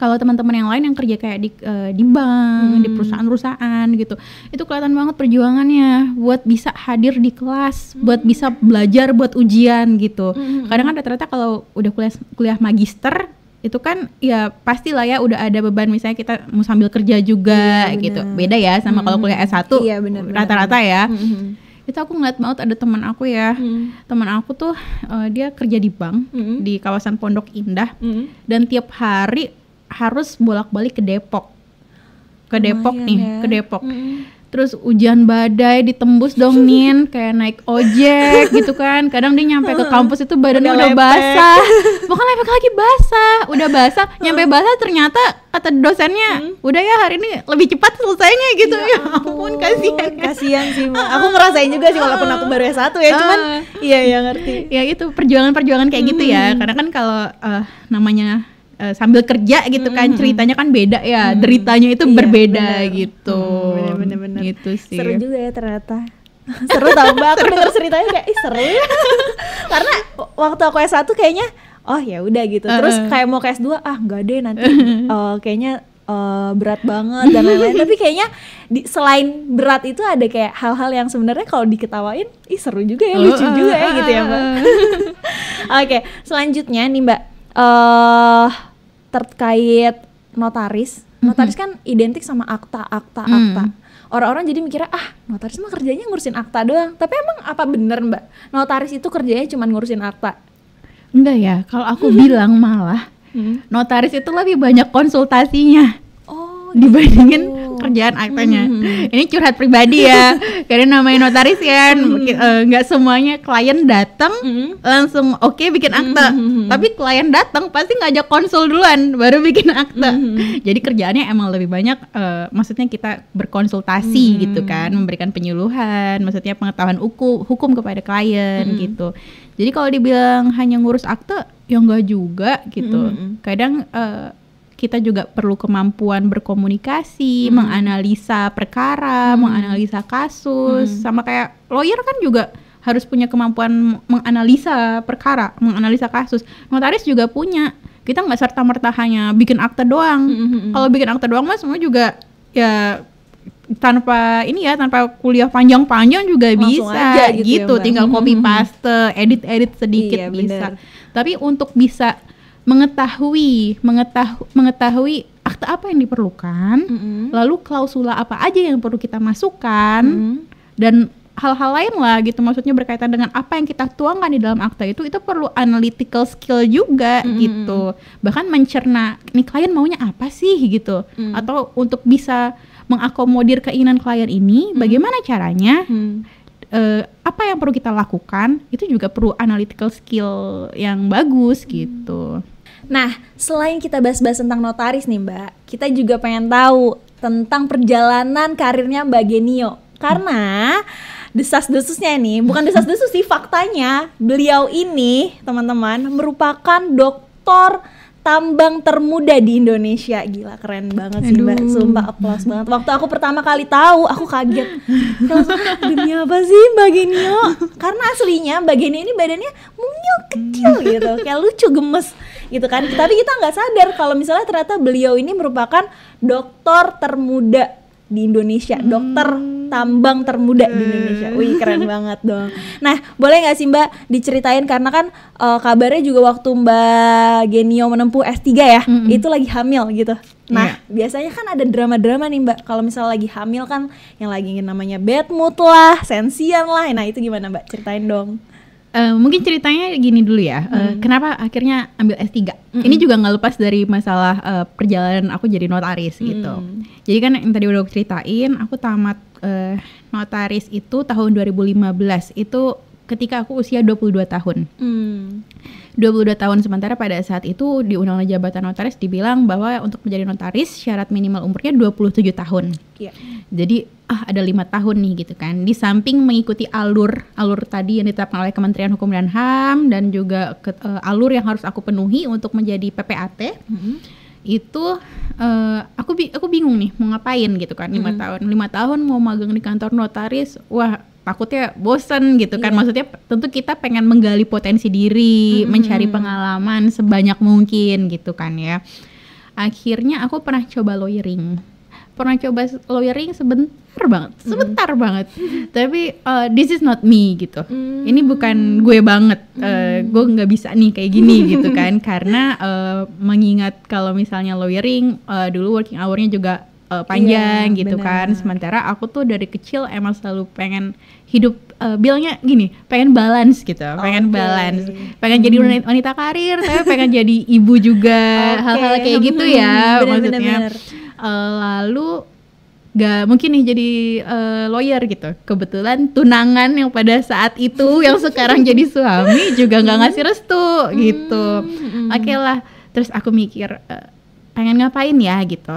Kalau teman-teman yang lain yang kerja kayak di bank, di perusahaan-perusahaan gitu, itu kelihatan banget perjuangannya buat bisa hadir di kelas, buat bisa belajar buat ujian gitu. Kadang kan rata-rata kalau udah kuliah magister itu kan ya pastilah ya udah ada beban, misalnya kita mau sambil kerja juga gitu. Beda ya sama kalau kuliah S1 rata-rata ya. Itu aku ngeliat banget ada teman aku ya, teman aku tuh dia kerja di bank di kawasan Pondok Indah, dan tiap hari harus bolak-balik ke Depok. Ke Depok Terus hujan badai ditembus dong Nin, kayak naik ojek gitu kan. Kadang dia nyampe ke kampus itu badannya udah basah. Bukan lepek lagi, basah. Udah basah, nyampe basah ternyata kata dosennya, udah ya hari ini lebih cepat selesainya gitu. Ya ampun, kasihan sih Mbak. Aku ngerasain juga sih walaupun aku baru S1 ya, cuman iya ngerti. Ya itu perjuangan-perjuangan kayak gitu ya. Karena kan kalau namanya sambil kerja gitu kan, ceritanya kan beda ya, deritanya itu berbeda gitu. Bener-bener gitu sih. Seru juga ya ternyata. Seru tau Mbak, aku denger ceritanya kayak seru ya. Karena waktu aku S1 kayaknya oh ya udah gitu. Terus kayak mau ke S2 enggak deh nanti kayaknya berat banget dan lain-lain. Tapi kayaknya selain berat itu ada kayak hal-hal yang sebenarnya kalau diketawain seru juga ya, lucu juga ya gitu ya Mbak. Oke, selanjutnya nih Mbak, terkait notaris kan identik sama akta. Orang-orang jadi mikirnya notaris mah kerjanya ngurusin akta doang. Tapi emang apa bener Mbak, notaris itu kerjanya cuma ngurusin akta? Enggak ya, kalau aku bilang malah notaris itu lebih banyak konsultasinya dibandingin kerjaan aktanya. Ini curhat pribadi ya, karena namanya notaris kan nggak semuanya klien datang langsung oke bikin akta, tapi klien datang pasti ngajak konsul duluan baru bikin akta. Jadi kerjaannya emang lebih banyak, maksudnya kita berkonsultasi gitu kan, memberikan penyuluhan, maksudnya pengetahuan hukum kepada klien gitu. Jadi kalau dibilang hanya ngurus akta ya enggak juga gitu. Kadang kita juga perlu kemampuan berkomunikasi, menganalisa perkara, menganalisa kasus, sama kayak lawyer kan juga harus punya kemampuan menganalisa perkara, menganalisa kasus. Notaris juga punya. Kita nggak serta-merta hanya bikin akta doang. Kalau bikin akta doang mas semua juga ya tanpa kuliah panjang-panjang juga langsung bisa aja gitu ya, tinggal copy paste, edit sedikit bisa. Tapi untuk bisa mengetahui akta apa yang diperlukan, lalu klausula apa aja yang perlu kita masukkan, dan hal-hal lain lah gitu, maksudnya berkaitan dengan apa yang kita tuangkan di dalam akta itu perlu analytical skill juga gitu, bahkan mencerna nih klien maunya apa sih gitu, atau untuk bisa mengakomodir keinginan klien ini bagaimana caranya, apa yang perlu kita lakukan, itu juga perlu analytical skill yang bagus gitu. Nah, selain kita bahas-bahas tentang notaris nih Mbak, kita juga pengen tahu tentang perjalanan karirnya Mbak Genio. Karena desas-desusnya nih, bukan desas-desus sih, faktanya beliau ini teman-teman merupakan doktor tambang termuda di Indonesia. Gila, keren banget sih Mbak, sumpah applause banget. Waktu aku pertama kali tahu, aku kaget. Dunia apa sih Mbak Genio? Karena aslinya Mbak Genio ini badannya mungil kecil gitu, kayak lucu gemes gitu kan. Tapi kita nggak sadar kalau misalnya ternyata beliau ini merupakan doktor termuda di Indonesia, dokter tambang termuda di Indonesia. Wih, keren banget dong. Nah, boleh nggak sih Mbak diceritain, karena kan kabarnya juga waktu Mbak Genio menempuh S3 ya, itu lagi hamil gitu. Nah, biasanya kan ada drama-drama nih Mbak, kalau misalnya lagi hamil kan yang lagi namanya bad mood lah, sensian lah. Nah, itu gimana Mbak? Ceritain dong. Mungkin ceritanya gini dulu ya. Kenapa akhirnya ambil S3? Ini juga nggak lepas dari masalah perjalanan aku jadi notaris gitu. Jadi kan yang tadi udah aku ceritain, aku tamat notaris itu tahun 2015. Itu ketika aku usia 22 tahun. 22 tahun, sementara pada saat itu di Undang-Undang Jabatan Notaris dibilang bahwa untuk menjadi notaris syarat minimal umurnya 27 tahun. Iya. Jadi ada 5 tahun nih gitu kan. Di samping mengikuti alur tadi yang ditetapkan oleh Kementerian Hukum dan HAM dan juga alur yang harus aku penuhi untuk menjadi PPAT. Itu aku bingung nih mau ngapain gitu kan. 5 tahun mau magang di kantor notaris. Wah, takutnya bosen gitu kan. Maksudnya tentu kita pengen menggali potensi diri, mencari pengalaman sebanyak mungkin gitu kan ya. Akhirnya aku pernah coba lawyering sebentar banget. Tapi this is not me gitu. Ini bukan gue banget. Gue nggak bisa nih kayak gini gitu kan. Karena mengingat kalau misalnya lawyering dulu working hour-nya juga panjang gitu bener. Kan. Sementara aku tuh dari kecil emang selalu pengen hidup, bilangnya gini, pengen balance gitu, pengen jadi wanita karir, tapi pengen jadi ibu juga, hal-hal kayak gitu ya, maksudnya. Lalu gak mungkin nih jadi lawyer gitu. Kebetulan tunangan yang pada saat itu yang sekarang jadi suami juga gak ngasih restu gitu. Oke lah, terus aku mikir pengen ngapain ya gitu.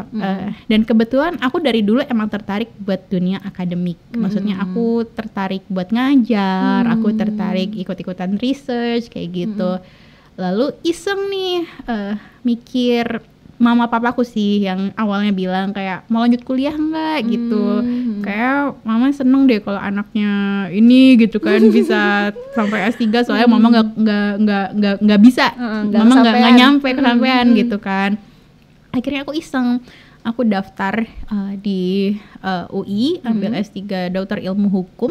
Dan kebetulan aku dari dulu emang tertarik buat dunia akademik. Maksudnya aku tertarik buat ngajar, aku tertarik ikut-ikutan research kayak gitu. Lalu iseng nih mikir, mama papaku sih yang awalnya bilang kayak mau lanjut kuliah nggak gitu. Kayak mama seneng deh kalau anaknya ini gitu kan bisa sampai S3, soalnya mama nggak bisa, mama nggak nyampe kesampean gitu kan. Akhirnya aku iseng, aku daftar di UI, ambil S3 Dokter Ilmu Hukum.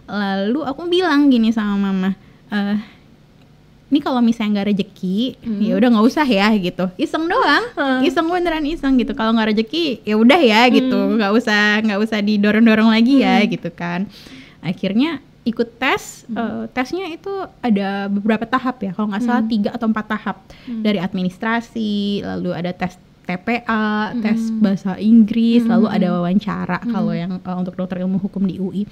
Lalu aku bilang gini sama mama, ini kalau misalnya nggak rezeki, ya udah nggak usah ya gitu. Iseng doang, iseng, beneran iseng gitu. Kalau nggak rezeki, ya udah ya gitu, nggak usah didorong-dorong lagi ya gitu kan. Akhirnya ikut tes, tesnya itu ada beberapa tahap ya, kalau nggak salah 3 atau 4 tahap. Dari administrasi, lalu ada tes TPA, tes bahasa Inggris, lalu ada wawancara kalau yang untuk dokter ilmu hukum di UI.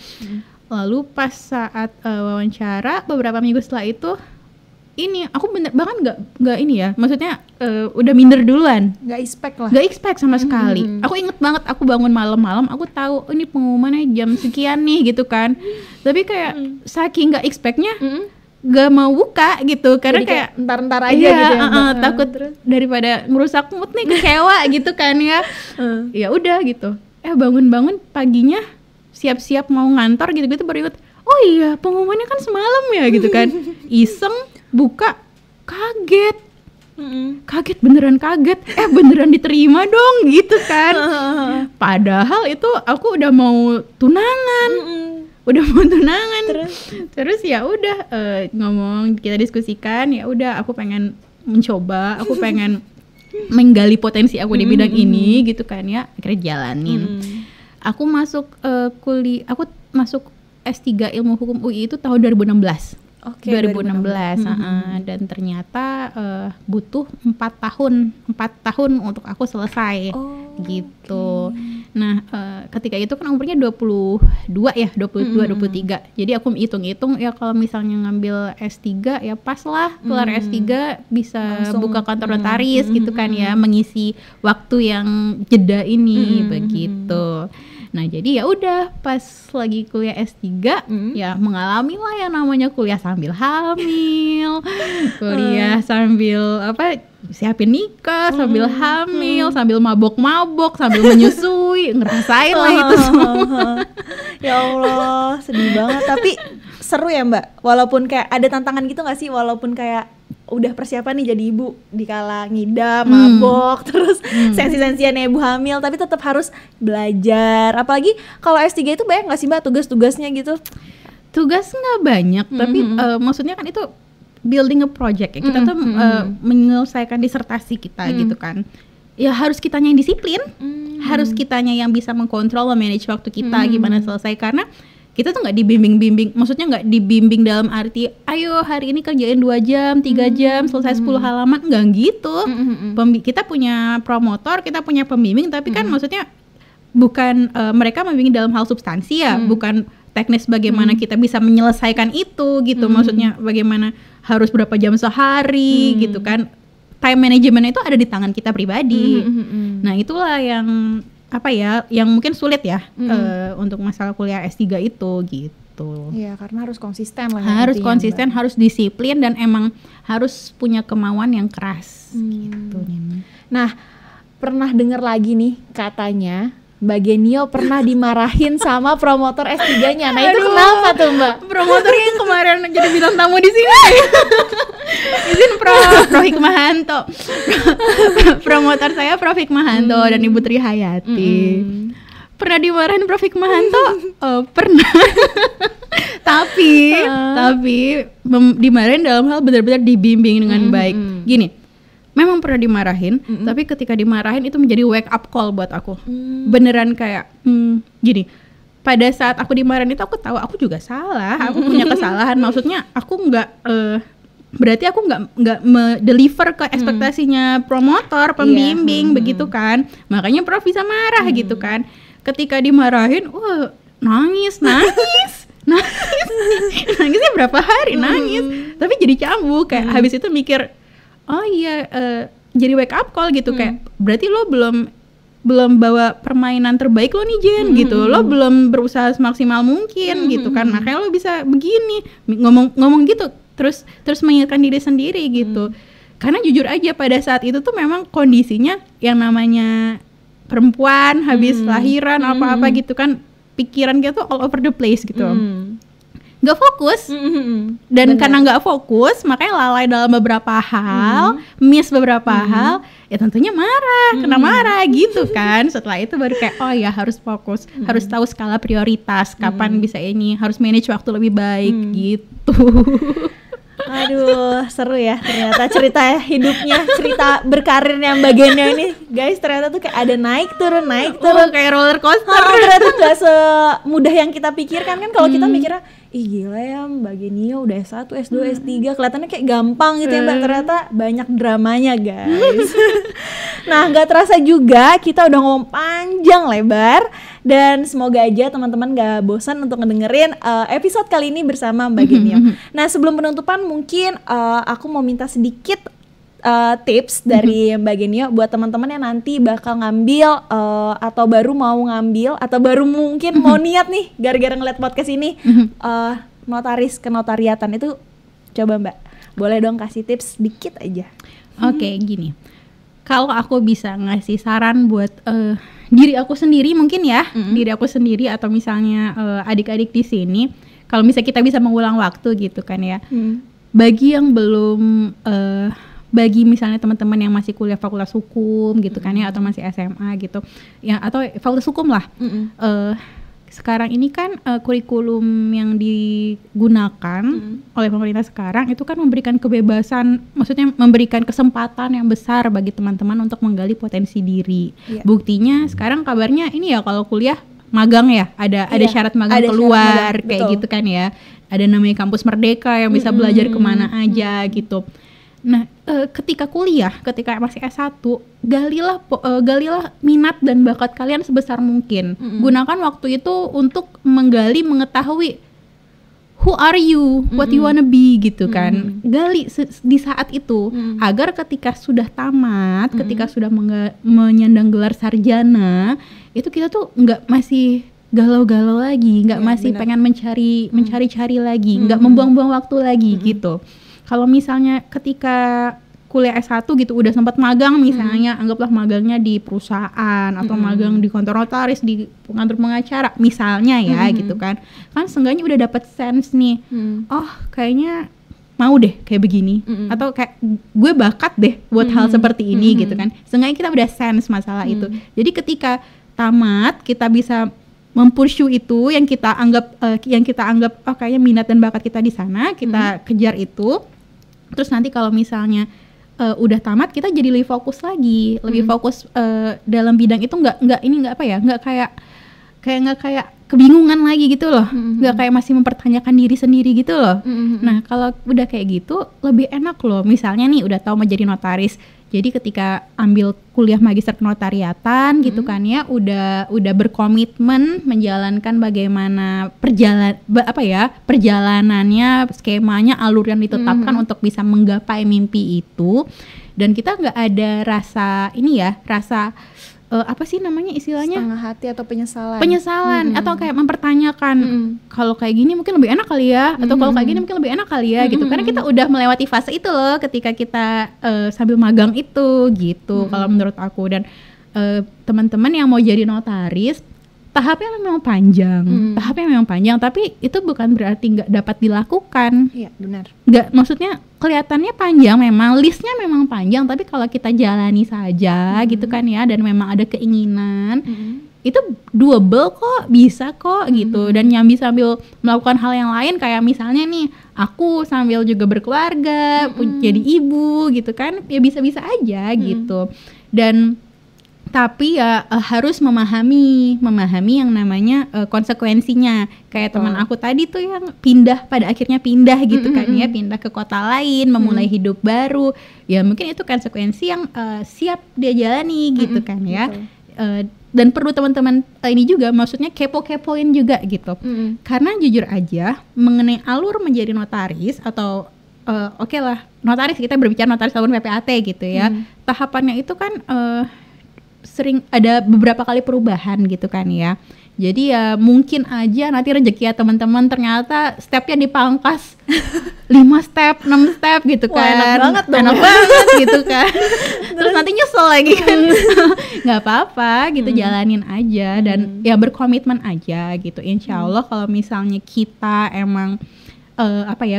Lalu pas saat wawancara beberapa minggu setelah itu, ini aku bener banget nggak ini ya, maksudnya udah minder duluan, nggak expect sama sekali. Aku inget banget, aku bangun malam-malam, aku tahu ini pengumumannya jam sekian nih gitu kan, tapi kayak saking nggak expectnya gak mau buka gitu, karena kayak ntar aja gitu ya, takut daripada ngerusak mood nih, kecewa gitu kan ya. Ya udah gitu, bangun-bangun paginya siap-siap mau ngantor gitu-gitu baru inget, oh iya pengumumannya kan semalam ya gitu kan. Iseng buka, kaget beneran kaget, beneran diterima dong gitu kan. Padahal itu aku udah mau tunangan. Terus ya udah ngomong, kita diskusikan, ya udah aku pengen mencoba, aku pengen menggali potensi aku di bidang ini gitu kan ya. Akhirnya jalanin. Aku masuk kuliah, aku masuk S3 Ilmu Hukum UI itu tahun 2016. 2016. Dan ternyata butuh 4 tahun untuk aku selesai gitu. Nah, ketika itu kan umurnya 22 ya, 23. Jadi aku hitung-hitung ya, kalau misalnya ngambil S3 ya pas lah kelar S3 bisa langsung buka kantor notaris gitu kan ya, mengisi waktu yang jeda ini begitu. Nah, jadi ya udah pas lagi kuliah S3 ya mengalami lah yang namanya kuliah sambil hamil, kuliah sambil siapin nikah, sambil hamil, sambil mabok-mabok, sambil menyusui, ngerasain lah itu semua. Ya Allah, sedih banget. Tapi seru ya Mbak, walaupun kayak ada tantangan gitu gak sih, walaupun kayak udah persiapan nih jadi ibu, dikala ngidam, mabok, terus sensi-sensiannya ibu hamil, tapi tetap harus belajar. Apalagi kalau S3 itu banyak gak sih Mbak tugas-tugasnya gitu? Tugas nggak banyak, tapi maksudnya kan itu building a project ya, kita tuh menyelesaikan disertasi kita gitu kan. Ya harus kitanya yang disiplin, harus kitanya yang bisa mengkontrol, memanage waktu kita gimana selesai, karena kita tuh nggak dibimbing, maksudnya nggak dibimbing dalam arti ayo hari ini kerjain 2 jam, 3 jam, selesai 10 halaman, nggak gitu. Kita punya promotor, kita punya pembimbing, tapi kan maksudnya bukan mereka membimbing dalam hal substansi ya, bukan teknis bagaimana kita bisa menyelesaikan itu gitu. Maksudnya bagaimana harus berapa jam sehari gitu kan. Time management itu ada di tangan kita pribadi. Nah, itulah yang yang mungkin sulit ya untuk masalah kuliah S3 itu gitu. Iya, karena harus konsisten lah. Harus konsisten, harus disiplin, dan emang harus punya kemauan yang keras gitu. Nah, pernah dengar lagi nih katanya Mbak Genio pernah dimarahin sama promotor S3-nya. Nah, itu kenapa tuh, Mbak? Promotornya yang kemarin jadi bintang tamu di sini. Izin Prof Hikmahanto. Promotor saya Prof Hikmahanto dan Ibu Tri Hayati. Pernah dimarahin Prof Hikmahanto? Pernah. tapi dimarahin dalam hal benar-benar dibimbing dengan baik. Gini, memang pernah dimarahin, tapi ketika dimarahin itu menjadi wake up call buat aku. Beneran kayak gini. Pada saat aku dimarahin itu aku tahu aku juga salah, aku punya kesalahan. Maksudnya aku berarti aku nggak deliver ke ekspektasinya promotor, pembimbing, begitu kan. Makanya Prof bisa marah gitu kan. Ketika dimarahin, nangisnya berapa hari nangis. Tapi jadi cambuk, kayak habis itu mikir, oh iya, jadi wake up call gitu. Kayak berarti lo belum bawa permainan terbaik lo nih Jen gitu, lo belum berusaha semaksimal mungkin gitu kan, makanya lo bisa begini, ngomong gitu, terus mengingatkan diri sendiri gitu. Karena jujur aja pada saat itu tuh memang kondisinya yang namanya perempuan habis lahiran apa-apa gitu kan, pikiran kita tuh all over the place gitu. Nggak fokus, dan karena nggak fokus makanya lalai dalam beberapa hal, miss beberapa hal, ya tentunya kena marah gitu kan. Setelah itu baru kayak oh ya harus fokus, harus tahu skala prioritas, kapan bisa ini, harus manage waktu lebih baik gitu. Aduh, seru ya ternyata cerita hidupnya, cerita berkarirnya Mbak Genio ini, guys. Ternyata tuh kayak ada naik turun kayak roller coaster. Ternyata nggak semudah yang kita pikirkan kan. Kalau kita mikirnya, ih gila ya Mbak Genio udah S1, S2, S3, kelihatannya kayak gampang gitu ya Mbak. Ternyata banyak dramanya guys. Nah, nggak terasa juga kita udah ngomong panjang lebar, dan semoga aja teman-teman gak bosan untuk ngedengerin episode kali ini bersama Mbak Genio. Nah, sebelum penutupan mungkin aku mau minta sedikit tips dari Mbak Genio buat teman-teman yang nanti bakal ngambil atau baru mau ngambil atau baru mungkin mau niat nih gara-gara ngeliat podcast ini notaris kenotariatan itu. Coba Mbak, boleh dong kasih tips dikit aja. Oke, gini. Kalau aku bisa ngasih saran buat diri aku sendiri mungkin ya, diri aku sendiri atau misalnya adik-adik di sini, kalau misalnya kita bisa mengulang waktu gitu kan ya, bagi yang belum bagi misalnya teman-teman yang masih kuliah fakultas hukum gitu kan ya, atau masih SMA gitu ya, atau fakultas hukum lah, sekarang ini kan kurikulum yang digunakan oleh pemerintah sekarang itu kan memberikan kebebasan, maksudnya memberikan kesempatan yang besar bagi teman-teman untuk menggali potensi diri. Buktinya sekarang kabarnya ini ya, kalau kuliah magang ya, ada syarat magang keluar syarat magang, kayak gitu kan ya. Ada namanya kampus Merdeka yang bisa belajar kemana aja gitu. Nah, ketika kuliah, ketika masih S1, galilah minat dan bakat kalian sebesar mungkin. Gunakan waktu itu untuk mengetahui who are you, what you wanna be gitu kan. Gali di saat itu agar ketika sudah tamat, ketika sudah menyandang gelar sarjana, itu kita tuh nggak masih galau-galau lagi, nggak masih pengen mencari-cari lagi, nggak membuang-buang waktu lagi gitu. Kalau misalnya ketika kuliah S1 gitu udah sempat magang misalnya, anggaplah magangnya di perusahaan atau magang di kantor notaris, di kantor pengacara misalnya ya gitu kan seenggaknya udah dapat sense nih, oh kayaknya mau deh kayak begini, atau kayak gue bakat deh buat hal seperti ini gitu kan. Seenggaknya kita udah sense masalah itu. Jadi ketika tamat kita bisa mempursue itu yang kita anggap oh kayaknya minat dan bakat kita di sana, kita kejar itu. Terus nanti kalau misalnya udah tamat, kita jadi lebih fokus lagi, lebih fokus dalam bidang itu, nggak kayak kebingungan lagi gitu loh, nggak kayak masih mempertanyakan diri sendiri gitu loh. Nah kalau udah kayak gitu lebih enak loh. Misalnya nih udah tahu mau jadi notaris, jadi ketika ambil kuliah magister kenotariatan gitu kan ya, udah berkomitmen menjalankan bagaimana perjalanannya, skemanya, alur yang ditetapkan untuk bisa menggapai mimpi itu, dan kita nggak ada rasa apa sih namanya istilahnya, setengah hati atau penyesalan atau kayak mempertanyakan kalau kayak gini mungkin lebih enak kali ya, atau kalau kayak gini mungkin lebih enak kali ya gitu, karena kita udah melewati fase itu loh ketika kita sambil magang itu gitu. Kalau menurut aku, dan teman-teman yang mau jadi notaris tahapnya memang panjang, tapi itu bukan berarti nggak dapat dilakukan. Iya, benar. Nggak, maksudnya kelihatannya panjang, memang listnya memang panjang, tapi kalau kita jalani saja gitu kan ya, dan memang ada keinginan, itu doable kok, bisa kok gitu. Dan nyambi sambil melakukan hal yang lain, kayak misalnya nih aku sambil juga berkeluarga, jadi ibu gitu kan, ya bisa-bisa aja gitu. Dan tapi ya harus memahami yang namanya konsekuensinya. Kayak teman aku tadi tuh yang akhirnya pindah gitu kan ya, pindah ke kota lain, memulai hidup baru. Ya mungkin itu konsekuensi yang siap dia jalani gitu kan ya. Dan perlu teman-teman ini juga, maksudnya kepo-kepoin juga gitu. Karena jujur aja mengenai alur menjadi notaris atau oke lah, notaris, kita berbicara notaris tahun PPAT gitu ya. Tahapannya itu kan sering ada beberapa kali perubahan gitu kan ya. Jadi ya mungkin aja nanti rezeki ya teman-teman, ternyata stepnya dipangkas 5 step, 6 step gitu kan. Wah, enak banget gitu kan. Terus nanti nyesel lagi kan. Nggak apa-apa gitu, jalanin aja dan ya berkomitmen aja gitu. Insya Allah kalau misalnya kita emang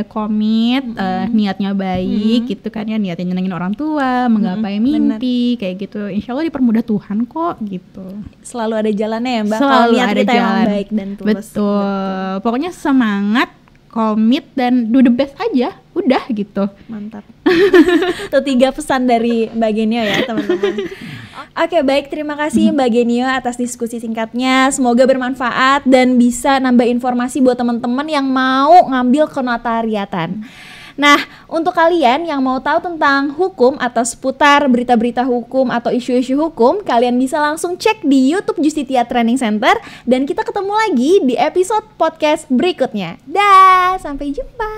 komit, niatnya baik gitu kan ya, niatnya nyenengin orang tua, menggapai mimpi, kayak gitu, insya Allah dipermudah Tuhan kok gitu. Selalu ada jalannya ya Mbak, selalu niat ada kita jalan yang baik dan tulus. Betul. Pokoknya semangat, komit, dan do the best aja, udah gitu. Mantap. Itu 3 pesan dari Mbak Genio ya teman-teman. Oke, baik, terima kasih Mbak Genio atas diskusi singkatnya. Semoga bermanfaat dan bisa nambah informasi buat teman-teman yang mau ngambil kenotariatan. Nah, untuk kalian yang mau tahu tentang hukum atau seputar berita-berita hukum atau isu-isu hukum, kalian bisa langsung cek di YouTube Justitia Training Center, dan kita ketemu lagi di episode podcast berikutnya. Dah, sampai jumpa.